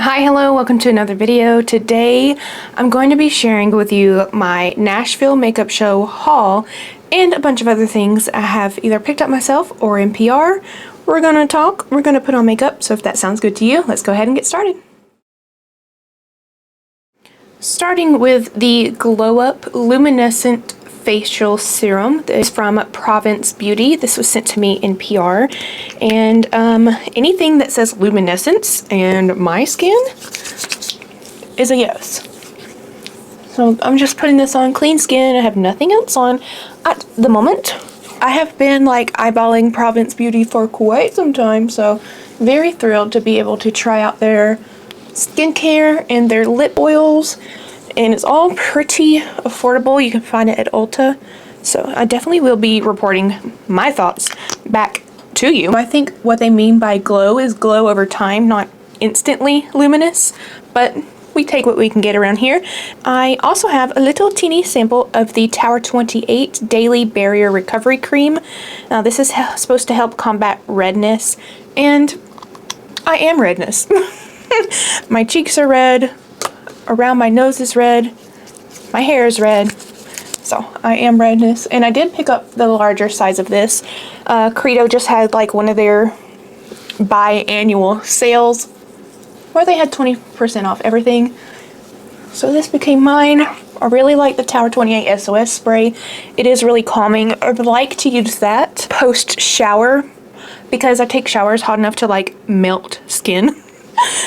Hi, hello, welcome to another video. Today I'm going to be sharing with you my Nashville makeup show haul and a bunch of other things I have either picked up myself or in PR. We're gonna talk, we're gonna put on makeup, so if that sounds good to you, let's go ahead and get started. Starting with the Glow Up Luminescent Facial Serum. This is from Provence Beauty. This was sent to me in PR. And anything that says luminescence and my skin is a yes. So I'm just putting this on clean skin. I have nothing else on at the moment. I have been like eyeballing Provence Beauty for quite some time, so very thrilled to be able to try out their skincare and their lip oils. And it's all pretty affordable. You can find it at Ulta. So I definitely will be reporting my thoughts back to you. I think what they mean by glow is glow over time, not instantly luminous, but we take what we can get around here. I also have a little teeny sample of the Tower 28 Daily Barrier Recovery Cream. Now this is supposed to help combat redness, and I am redness. My cheeks are red. Around my nose is red, my hair is red, so I am redness. And I did pick up the larger size of this. Credo just had like one of their biannual sales where they had 20% off everything. So this became mine. I really like the Tower 28 SOS spray. It is really calming. I would like to use that post shower because I take showers hot enough to like melt skin.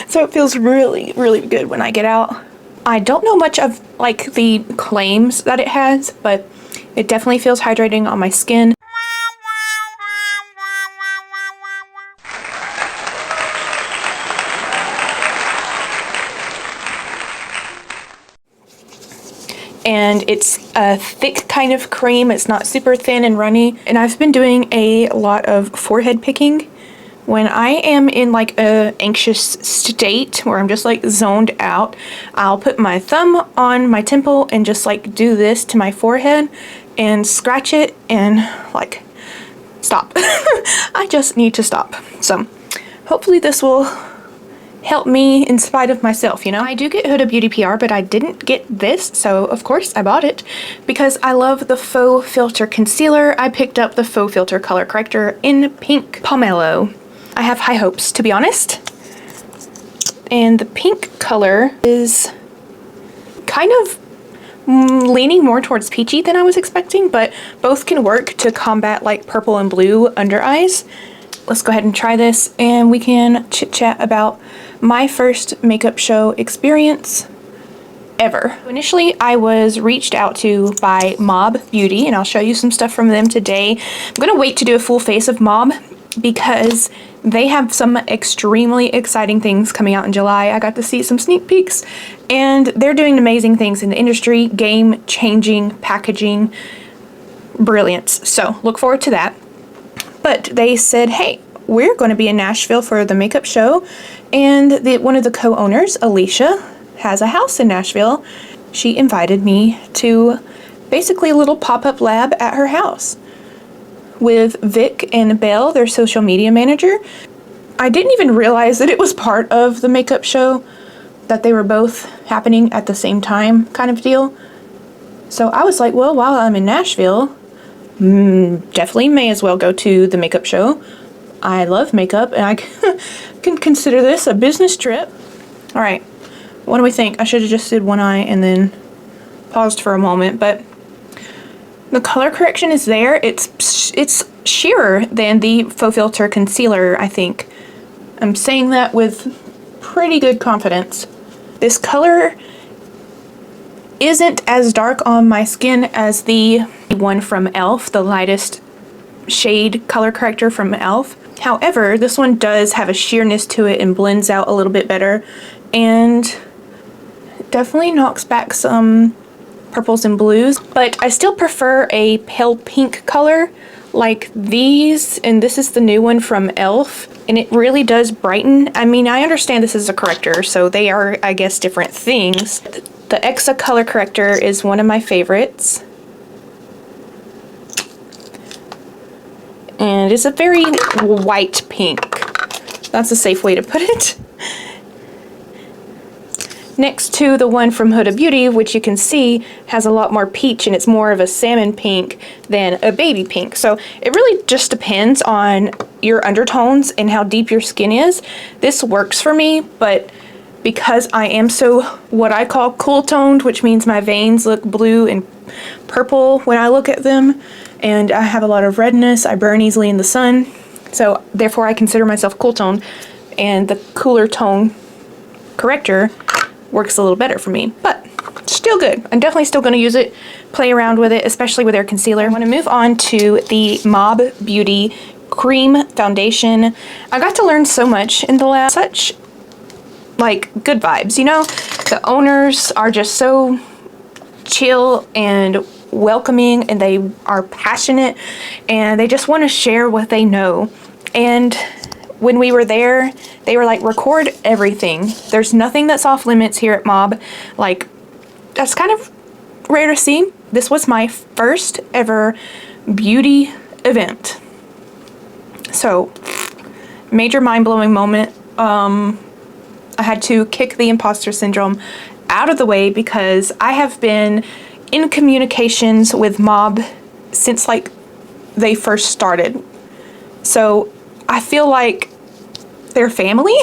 So it feels really, really good when I get out. I don't know much of like the claims that it has, but it definitely feels hydrating on my skin. And it's a thick kind of cream. It's not super thin and runny. And I've been doing a lot of forehead picking. When I am in like a anxious state where I'm just like zoned out, I'll put my thumb on my temple and just like do this to my forehead and scratch it and like stop. I just need to stop. So hopefully this will help me in spite of myself, you know? I do get HUDA Beauty PR, but I didn't get this, so of course I bought it because I love the Faux Filter Concealer. I picked up the Faux Filter Color Corrector in Pink Pomelo. I have high hopes, to be honest. And the pink color is kind of leaning more towards peachy than I was expecting, but both can work to combat like purple and blue under eyes. Let's go ahead and try this and we can chit chat about my first makeup show experience ever. Initially, I was reached out to by Mob Beauty, and I'll show you some stuff from them today. I'm gonna wait to do a full face of Mob because they have some extremely exciting things coming out in July. I got to see some sneak peeks, and they're doing amazing things in the industry, game-changing packaging, brilliance. So look forward to that. But they said, hey, we're going to be in Nashville for the makeup show, and one of the co-owners, Alicia, has a house in Nashville. She invited me to basically a little pop-up lab at her house with Vic and Belle, their social media manager. I didn't even realize that it was part of the makeup show, that they were both happening at the same time kind of deal. So I was like, well, while I'm in Nashville, definitely may as well go to the makeup show. I love makeup and I can consider this a business trip. All right, what do we think? I should have just did one eye and then paused for a moment, but the color correction is there. It's sheerer than the Faux Filter Concealer, I think. I'm saying that with pretty good confidence. This color isn't as dark on my skin as the one from e.l.f., the lightest shade color corrector from e.l.f. However, this one does have a sheerness to it and blends out a little bit better, and definitely knocks back some purples and blues, but I still prefer a pale pink color like these, and this is the new one from e.l.f., and it really does brighten. I mean, I understand this is a corrector, so they are, I guess, different things. The Exa color corrector is one of my favorites, and it's a very white pink. That's a safe way to put it. next to the one from Huda Beauty, which you can see has a lot more peach and it's more of a salmon pink than a baby pink. So it really just depends on your undertones and how deep your skin is. This works for me, but because I am so what I call cool toned, which means my veins look blue and purple when I look at them, and I have a lot of redness, I burn easily in the sun, so therefore I consider myself cool toned, and the cooler tone corrector works a little better for me, but still good. I'm definitely still going to use it, play around with it, especially with their concealer. I want to move on to the Mob Beauty Cream Foundation. I got to learn so much in the last, such like good vibes, you know? The owners are just so chill and welcoming, and they are passionate, and they just want to share what they know. And when we were there, they were like, record everything. There's nothing that's off limits here at Mob. Like, that's kind of rare to see. This was my first ever beauty event. So, major mind-blowing moment. I had to kick the imposter syndrome out of the way because I have been in communications with Mob since like they first started. So I feel like they're family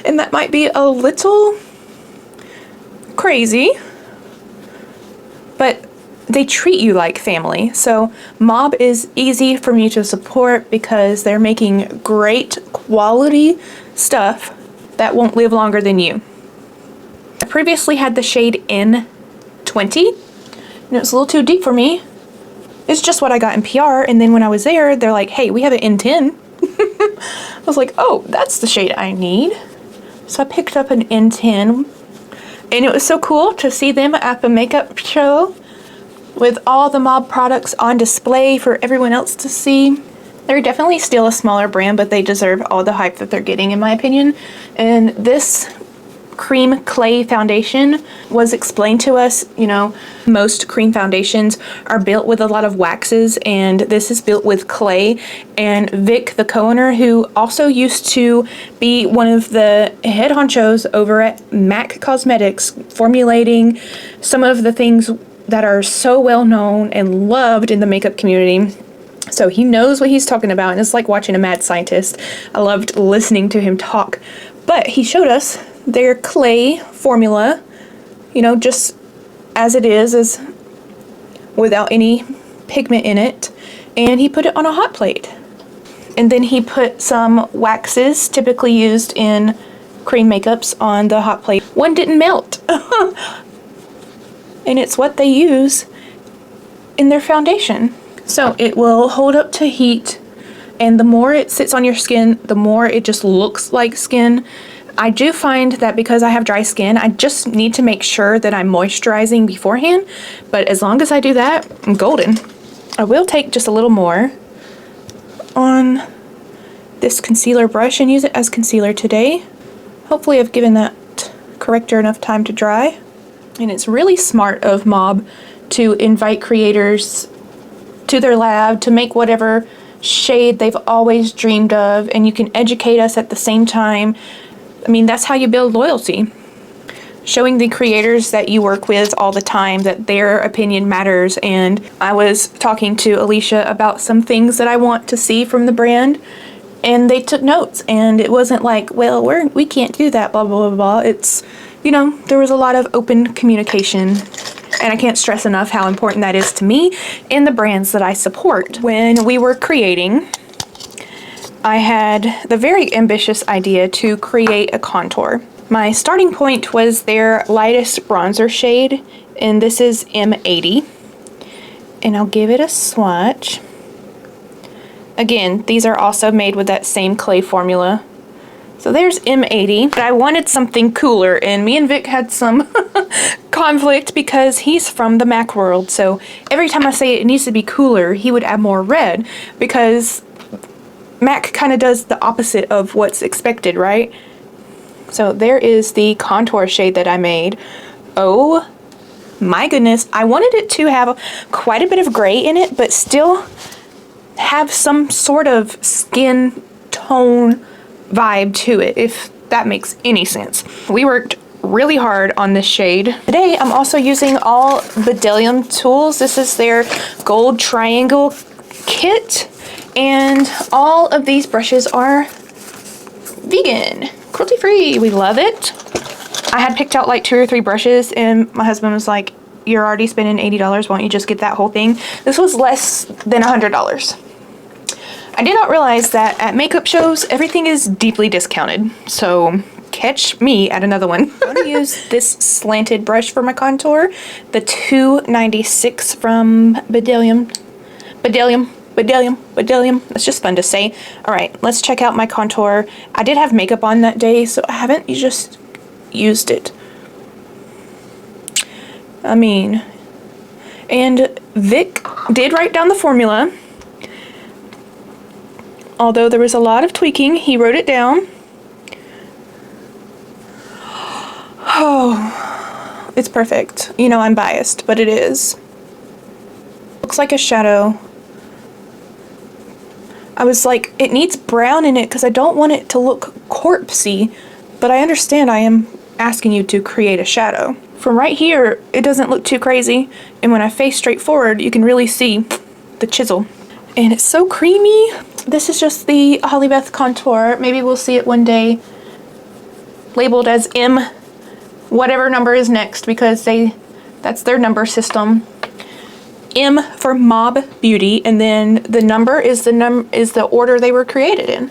and that might be a little crazy, but they treat you like family. So Mob is easy for me to support because they're making great quality stuff that won't live longer than you. I previously had the shade N20 and it was a little too deep for me. It's just what I got in PR, and then when I was there, they're like, hey, we have an N10. I was like, oh, that's the shade I need. So I picked up an N10, and it was so cool to see them at the makeup show with all the Mob products on display for everyone else to see. They're definitely still a smaller brand, but they deserve all the hype that they're getting, in my opinion. And this cream clay foundation was explained to us. You know, most cream foundations are built with a lot of waxes, and this is built with clay. And Vic, the co-owner, who also used to be one of the head honchos over at MAC Cosmetics, formulating some of the things that are so well known and loved in the makeup community. So he knows what he's talking about, and it's like watching a mad scientist. I loved listening to him talk. But he showed us their clay formula, you know, just as it is without any pigment in it. And he put it on a hot plate. And then he put some waxes, typically used in cream makeups, on the hot plate. One didn't melt. And it's what they use in their foundation. So it will hold up to heat, and the more it sits on your skin, the more it just looks like skin. I do find that because I have dry skin, I just need to make sure that I'm moisturizing beforehand, but as long as I do that, I'm golden. I will take just a little more on this concealer brush and use it as concealer today. Hopefully I've given that corrector enough time to dry. And it's really smart of Mob to invite creators to their lab to make whatever shade they've always dreamed of, and you can educate us at the same time. I mean, that's how you build loyalty. Showing the creators that you work with all the time that their opinion matters. And I was talking to Alicia about some things that I want to see from the brand, and they took notes, and it wasn't like, well, we can't do that, blah, blah, blah, blah. It's, you know, there was a lot of open communication. And I can't stress enough how important that is to me and the brands that I support. When we were creating, I had the very ambitious idea to create a contour. My starting point was their lightest bronzer shade, and this is M80. And I'll give it a swatch. Again, these are also made with that same clay formula. So there's M80, but I wanted something cooler, and me and Vic had some conflict because he's from the MAC world. So every time I say it needs to be cooler, he would add more red, because MAC kind of does the opposite of what's expected, right? So there is the contour shade that I made. Oh my goodness, I wanted it to have quite a bit of gray in it, but still have some sort of skin tone vibe to it, if that makes any sense. We worked really hard on this shade. Today, I'm also using all Bedelium tools. This is their gold triangle kit. And all of these brushes are vegan, cruelty-free. We love it. I had picked out like 2 or 3 brushes and my husband was like, you're already spending $80, why don't you just get that whole thing? This was less than $100. I did not realize that at makeup shows, everything is deeply discounted. So catch me at another one. I'm gonna use this slanted brush for my contour, the 296 from Bedelium. It's just fun to say. All right, let's check out my contour. I did have makeup on that day, so I haven't just used it. I mean, and Vic did write down the formula. Although there was a lot of tweaking, he wrote it down. Oh, it's perfect. You know I'm biased, but it is. Looks like a shadow. I was like, it needs brown in it because I don't want it to look corpsey, but I understand I am asking you to create a shadow. From right here, it doesn't look too crazy, and when I face straight forward, you can really see the chisel. And it's so creamy. This is just the Holly Beth contour. Maybe we'll see it one day labeled as M, whatever number is next, because that's their number system. M for Mob Beauty, and then the number is the order they were created in.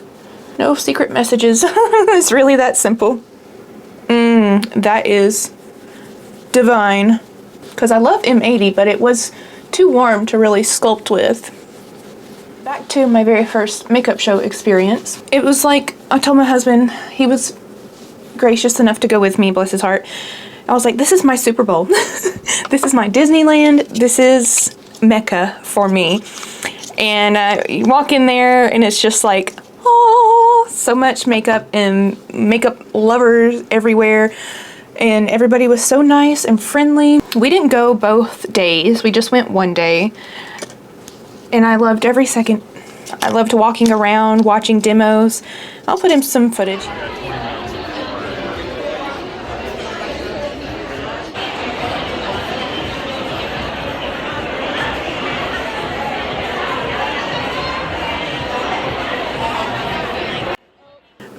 No secret messages. It's really that simple. That is divine. Because I love M80, but it was too warm to really sculpt with. Back to my very first makeup show experience. It was like, I told my husband, he was gracious enough to go with me, bless his heart. I was like, this is my Super Bowl. This is my Disneyland. This is Mecca for me. And you walk in there and it's just like, oh, so much makeup and makeup lovers everywhere. And everybody was so nice and friendly. We didn't go both days. We just went one day. And I loved every second. I loved walking around, watching demos. I'll put in some footage.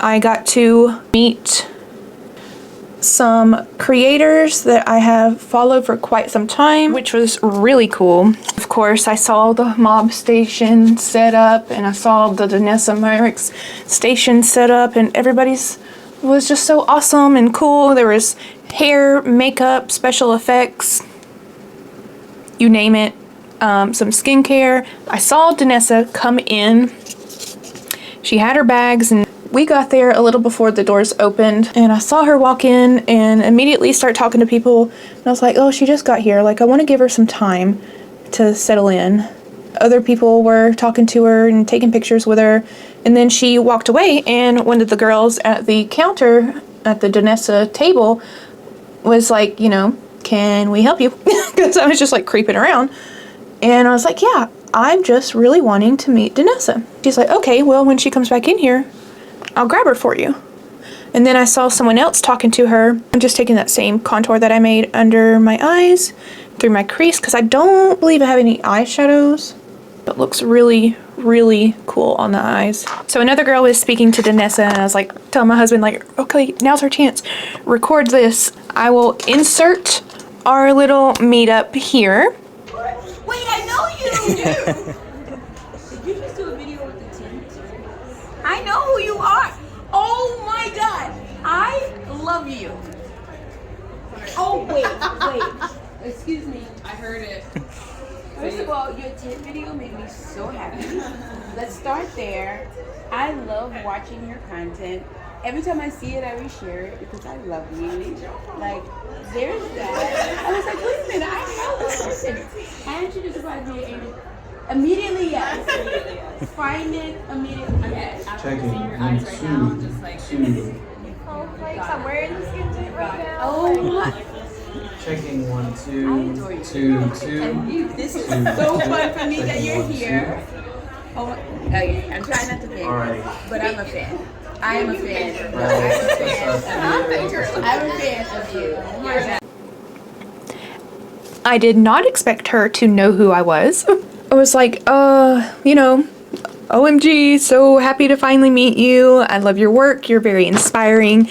I got to meet some creators that I have followed for quite some time, which was really cool. Of course, I saw the Mob station set up, and I saw the DANESSA MYRICKS station set up, and everybody's was just so awesome and cool. There was hair, makeup, special effects, you name it, some skincare. I saw DANESSA come in. She had her bags, and we got there a little before the doors opened, and I saw her walk in and immediately start talking to people, and I was like, oh, she just got here, like I want to give her some time to settle in. Other people were talking to her and taking pictures with her, and then she walked away, and one of the girls at the counter at the DANESSA table was like, you know, can we help you? Because I was just like creeping around, and I was like, yeah, I'm just really wanting to meet DANESSA. She's like, okay, well, when she comes back in here, I'll grab her for you. And then I saw someone else talking to her. I'm just taking that same contour that I made under my eyes through my crease, because I don't believe I have any eyeshadows, but looks really, really cool on the eyes. So another girl was speaking to DANESSA, and I was like, telling my husband, like, okay, now's our chance. Record this. I will insert our little meetup here. Wait, I know you! Did you just do a video with the Tinted? I know who you are! Oh my god! I love you! Oh, wait. Excuse me. I heard it. First of all, your Tinted video made me so happy. Let's start there. I love watching your content. Every time I see it, I reshare it because I love you. Like, there's that. I was like, wait a minute, I know this person. And she just surprised me and immediately, yes. Find it immediately, yes. Checking. Your eyes right now, just like two. Oh, thanks. I'm wearing the skin tint right now. Oh my. Checking 1, 2, I adore you. 2. And you, this is so fun for me that you're here. Oh, okay, I'm trying not to fan, Alright. but I'm a fan. I am a fan. I'm a fan of you. Oh my God. I did not expect her to know who I was. I was like, you know, OMG, so happy to finally meet you. I love your work. You're very inspiring.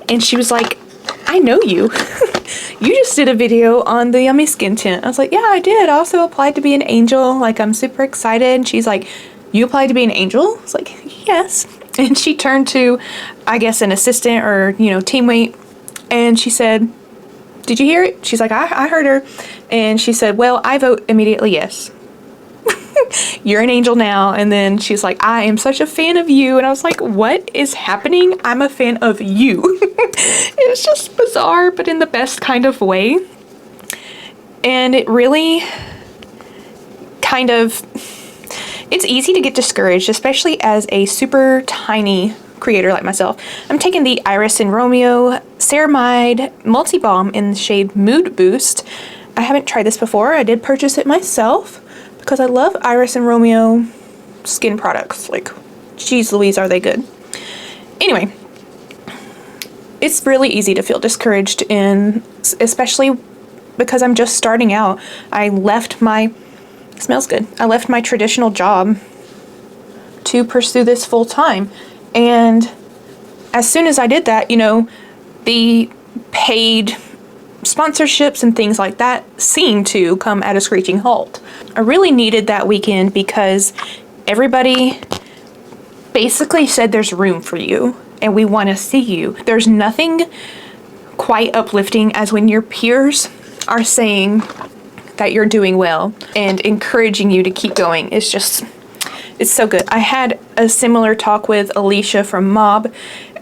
And she was like, I know you. You just did a video on the Yummy Skin tint. I was like, yeah, I did. I also applied to be an angel. Like, I'm super excited. And she's like, you applied to be an angel? I was like, yes. And she turned to, I guess, an assistant or, you know, teammate. And she said, did you hear it? She's like, I heard her. And she said, well, I vote immediately yes. You're an angel now. And then she's like, I am such a fan of you. And I was like, what is happening? I'm a fan of you. It was just bizarre, but in the best kind of way. And it really kind of, it's easy to get discouraged, especially as a super tiny creator like myself. I'm taking the Iris and Romeo Ceramide Multi-Balm in the shade Mood Boost. I haven't tried this before. I did purchase it myself because I love Iris and Romeo skin products. Like, geez Louise, are they good. Anyway, it's really easy to feel discouraged in, especially because I'm just starting out. I left my, smells good. I left my traditional job to pursue this full time. And as soon as I did that, you know, the paid sponsorships and things like that seemed to come at a screeching halt. I really needed that weekend because everybody basically said there's room for you and we want to see you. There's nothing quite uplifting as when your peers are saying that you're doing well and encouraging you to keep going. It's just, it's so good. I had a similar talk with Alicia from Mob,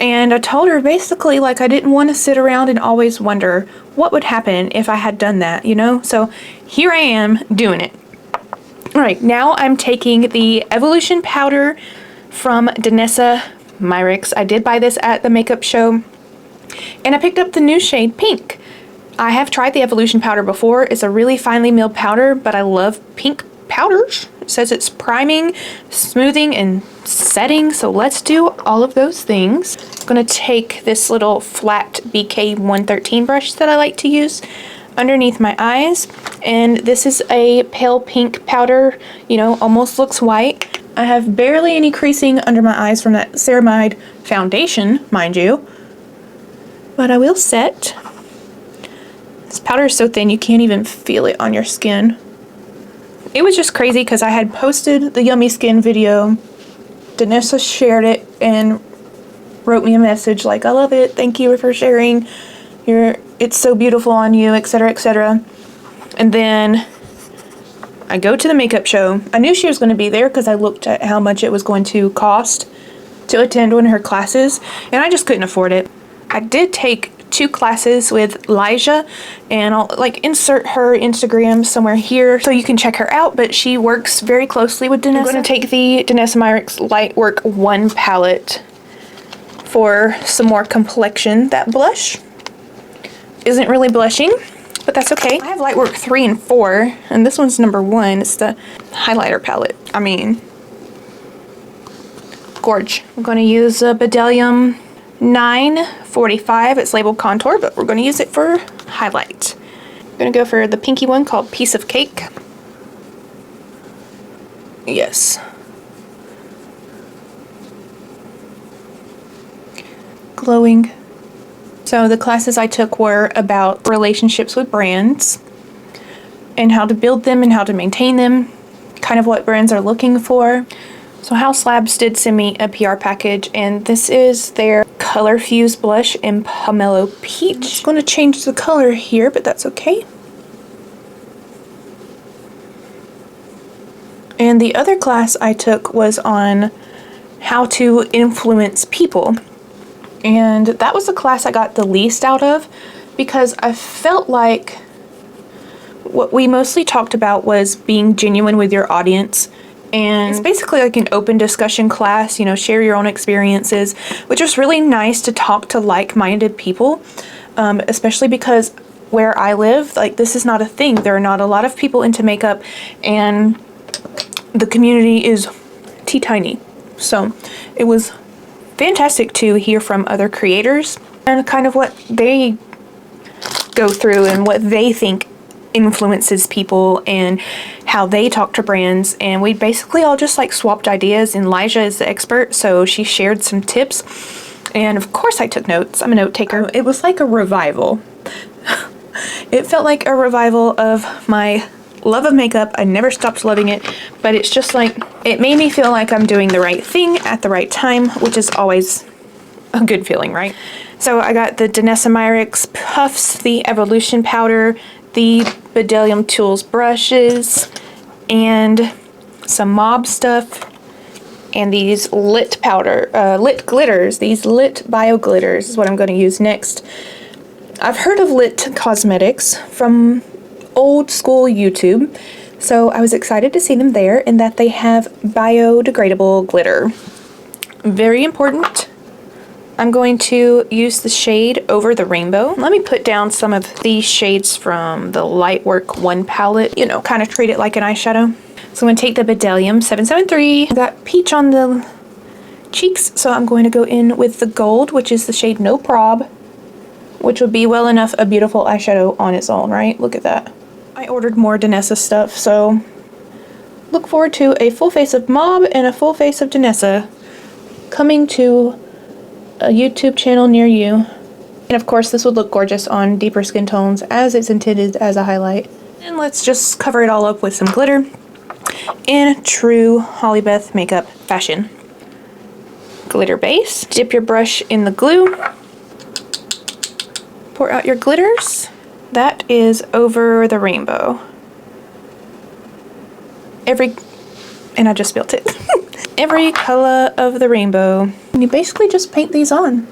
and I told her basically like I didn't want to sit around and always wonder what would happen if I had done that, you know? So here I am doing it. All right, now I'm taking the Evolution Powder from DANESSA MYRICKS. I did buy this at the makeup show, and I picked up the new shade Pink. I have tried the Evolution Powder before. It's a really finely milled powder, but I love pink powders. It says it's priming, smoothing, and setting, so let's do all of those things. I'm gonna take this little flat BK 113 brush that I like to use underneath my eyes, and this is a pale pink powder, you know, almost looks white. I have barely any creasing under my eyes from that Ceramide foundation, mind you, but I will set. This powder is so thin you can't even feel it on your skin. It was just crazy because I had posted the Yummy Skin video. DANESSA shared it and wrote me a message like, I love it, thank you for sharing. It's so beautiful on you, etc., etc. And then I go to the makeup show. I knew she was going to be there because I looked at how much it was going to cost to attend one of her classes, and I just couldn't afford it. I did take 2 classes with Elijah, and I'll like insert her Instagram somewhere here so you can check her out, but she works very closely with DANESSA. I'm going to take the DANESSA MYRICKS Lightwork 1 palette for some more complexion. That blush isn't really blushing, but that's okay. I have Lightwork 3 and 4, and this one's number 1. It's the highlighter palette. I mean, gorge. I'm going to use a Bdellium 945. It's labeled contour, but we're going to use it for highlight. I'm going to go for the pinky one called Piece of Cake. Yes. Glowing. So the classes I took were about relationships with brands and how to build them and how to maintain them, kind of what brands are looking for. So House Labs did send me a PR package, and this is their Color Fuse Blush in Pomelo Peach. I'm just going to change the color here, but that's okay. And the other class I took was on how to influence people. And that was the class I got the least out of because I felt like what we mostly talked about was being genuine with your audience. And it's basically like an open discussion class, you know, share your own experiences, which is really nice to talk to like-minded people, especially because where I live, like, this is not a thing. There are not a lot of people into makeup, and the community is teeny-tiny. So it was fantastic to hear from other creators and kind of what they go through and what they think influences people and how they talk to brands. And we basically all just like swapped ideas, and Elijah is the expert, so she shared some tips. And of course I took notes. I'm a note taker. It was like a revival. It felt like a revival of my love of makeup. I never stopped loving it, but it's just like, it made me feel like I'm doing the right thing at the right time, which is always a good feeling, right? So I got the DANESSA MYRICKS Puffs, the Evolution Powder, the Bedelium Tools brushes, and some Mob stuff, and these lit glitters. These lit bio glitters is what I'm going to use next. I've heard of lit cosmetics from old school YouTube, so I was excited to see them there, and that they have biodegradable glitter. Very important. I'm going to use the shade Over the Rainbow. Let me put down some of these shades from the Lightwork 1 palette, you know, kind of treat it like an eyeshadow. So I'm going to take the Bedelium 773. I got peach on the cheeks, so I'm going to go in with the gold, which is the shade No Prob, which would be well enough a beautiful eyeshadow on its own, right? Look at that. I ordered more DANESSA stuff, so look forward to a full face of Mob and a full face of DANESSA coming to a YouTube channel near you. And of course this would look gorgeous on deeper skin tones as it's intended as a highlight. And let's just cover it all up with some glitter in true Holly Beth makeup fashion. Glitter base. Dip your brush in the glue. Pour out your glitters. That is Over the Rainbow. And I just spilled it. Every color of the rainbow. And you basically just paint these on.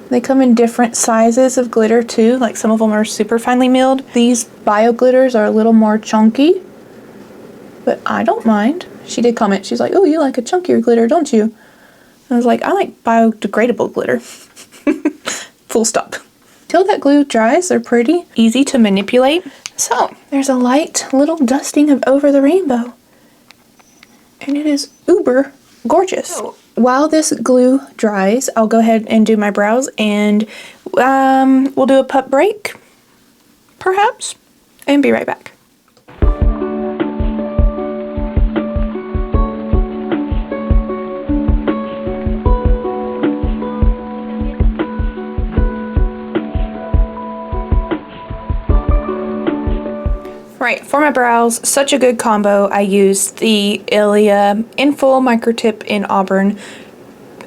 They come in different sizes of glitter too, like some of them are super finely milled. These bio glitters are a little more chunky, but I don't mind. She did comment, she's like, oh, you like a chunkier glitter, don't you? And I was like, I like biodegradable glitter. Full stop. Till that glue dries, they're pretty easy to manipulate. So there's a light little dusting of Over the Rainbow, and it is uber gorgeous. So while this glue dries, I'll go ahead and do my brows, and we'll do a pup break, perhaps, and be right back. Right, for my brows, such a good combo. I used the ILIA in Full Micro Tip in Auburn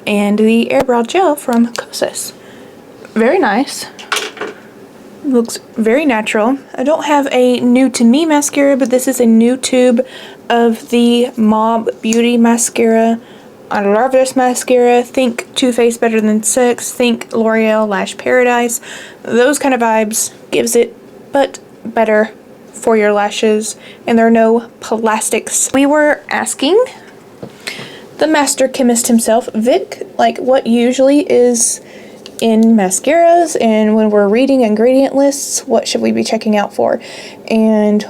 and the Eyebrow Gel from KOSAS. Very nice. Looks very natural. I don't have a new to me mascara, but this is a new tube of the Mob Beauty mascara. I love this mascara. Think Too Faced Better Than Sex. Think L'Oreal Lash Paradise. Those kind of vibes gives it, but better for your lashes, and there are no plastics. We were asking the master chemist himself, Vic, like what usually is in mascaras, and when we're reading ingredient lists, what should we be checking out for? And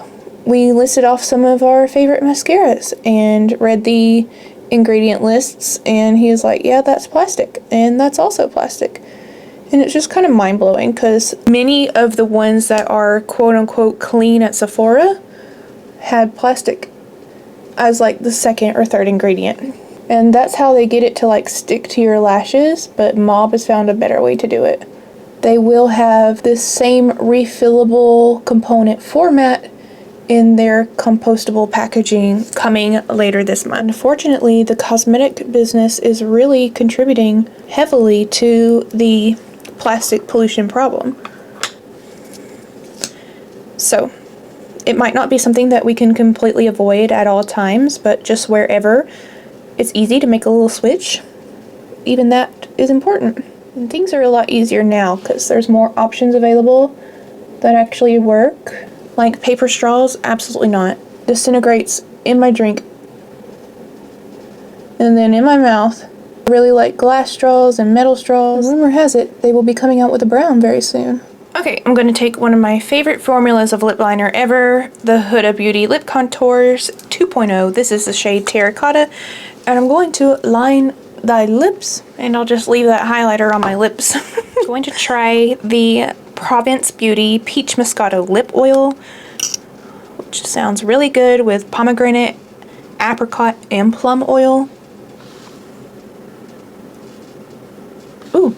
we listed off some of our favorite mascaras and read the ingredient lists, and he was like, yeah, that's plastic, and that's also plastic. And it's just kind of mind-blowing because many of the ones that are quote-unquote clean at Sephora had plastic as like the second or third ingredient. And that's how they get it to like stick to your lashes, but Mob has found a better way to do it. They will have this same refillable component format in their compostable packaging coming later this month. Unfortunately, the cosmetic business is really contributing heavily to the plastic pollution problem. So it might not be something that we can completely avoid at all times, but just wherever it's easy to make a little switch, even that is important. And things are a lot easier now because there's more options available that actually work. Like paper straws, absolutely not. Disintegrates in my drink and then in my mouth. I really like glass straws and metal straws. Rumor has it they will be coming out with a brown very soon. Okay, I'm going to take one of my favorite formulas of lip liner ever, the Huda Beauty Lip Contours 2.0. This is the shade Terracotta. And I'm going to line the lips, and I'll just leave that highlighter on my lips. I'm going to try the Provence Beauty Peach Moscato Lip Oil, which sounds really good with pomegranate, apricot, and plum oil. Ooh,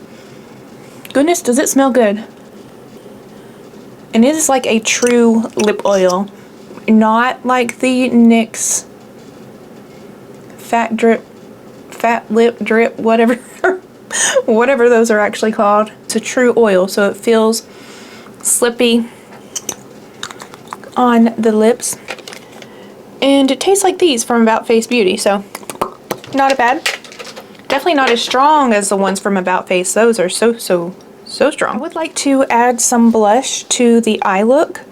goodness, does it smell good. And it is like a true lip oil, not like the NYX Fat Lip Drip, whatever, whatever those are actually called. It's a true oil, so it feels slippy on the lips. And it tastes like these from About Face Beauty, so not a bad. Definitely not as strong as the ones from About Face. Those are so strong. I would like to add some blush to the eye look.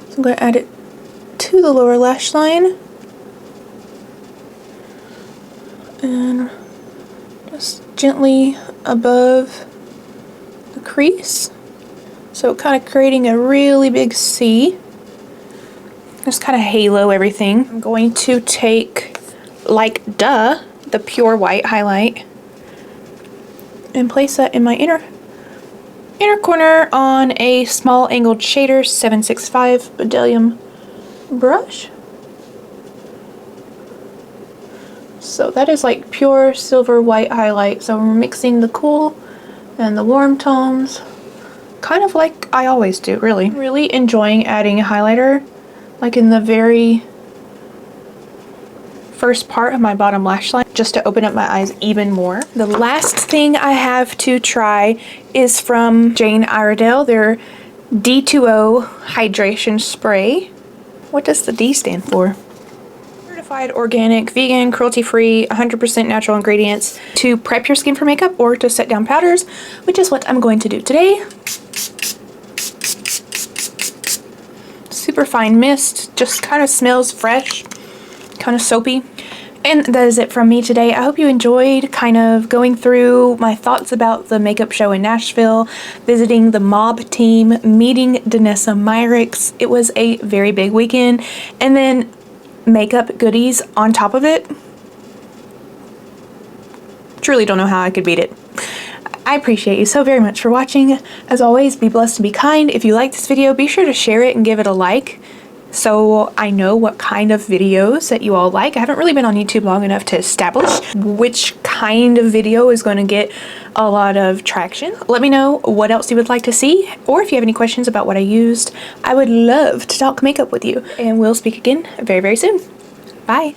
So I'm going to add it to the lower lash line. And just gently above the crease. So kind of creating a really big C. Just kind of halo everything. I'm going to take, like duh, the Pure White highlight and place that in my inner corner on a small angled shader 765 Bdellium brush. So that is like pure silver white highlight. So we're mixing the cool and the warm tones, kind of like I always do, really. Really enjoying adding a highlighter, like in the very first part of my bottom lash line, just to open up my eyes even more. The last thing I have to try is from Jane Iredale, their D2O Hydration Spray. What does the D stand for? Certified organic, vegan, cruelty-free, 100% natural ingredients to prep your skin for makeup or to set down powders, which is what I'm going to do today. Super fine mist, just kind of smells fresh, kind of soapy. And that is it from me today. I hope you enjoyed kind of going through my thoughts about the makeup show in Nashville, visiting the mob team, meeting DANESSA MYRICKS. It was a very big weekend. And then makeup goodies on top of it. Truly don't know how I could beat it. I appreciate you so very much for watching. As always, be blessed and be kind. If you like this video, be sure to share it and give it a like, so I know what kind of videos that you all like. I haven't really been on YouTube long enough to establish which kind of video is going to get a lot of traction. Let me know what else you would like to see, or if you have any questions about what I used. I would love to talk makeup with you, and we'll speak again very, very soon. Bye.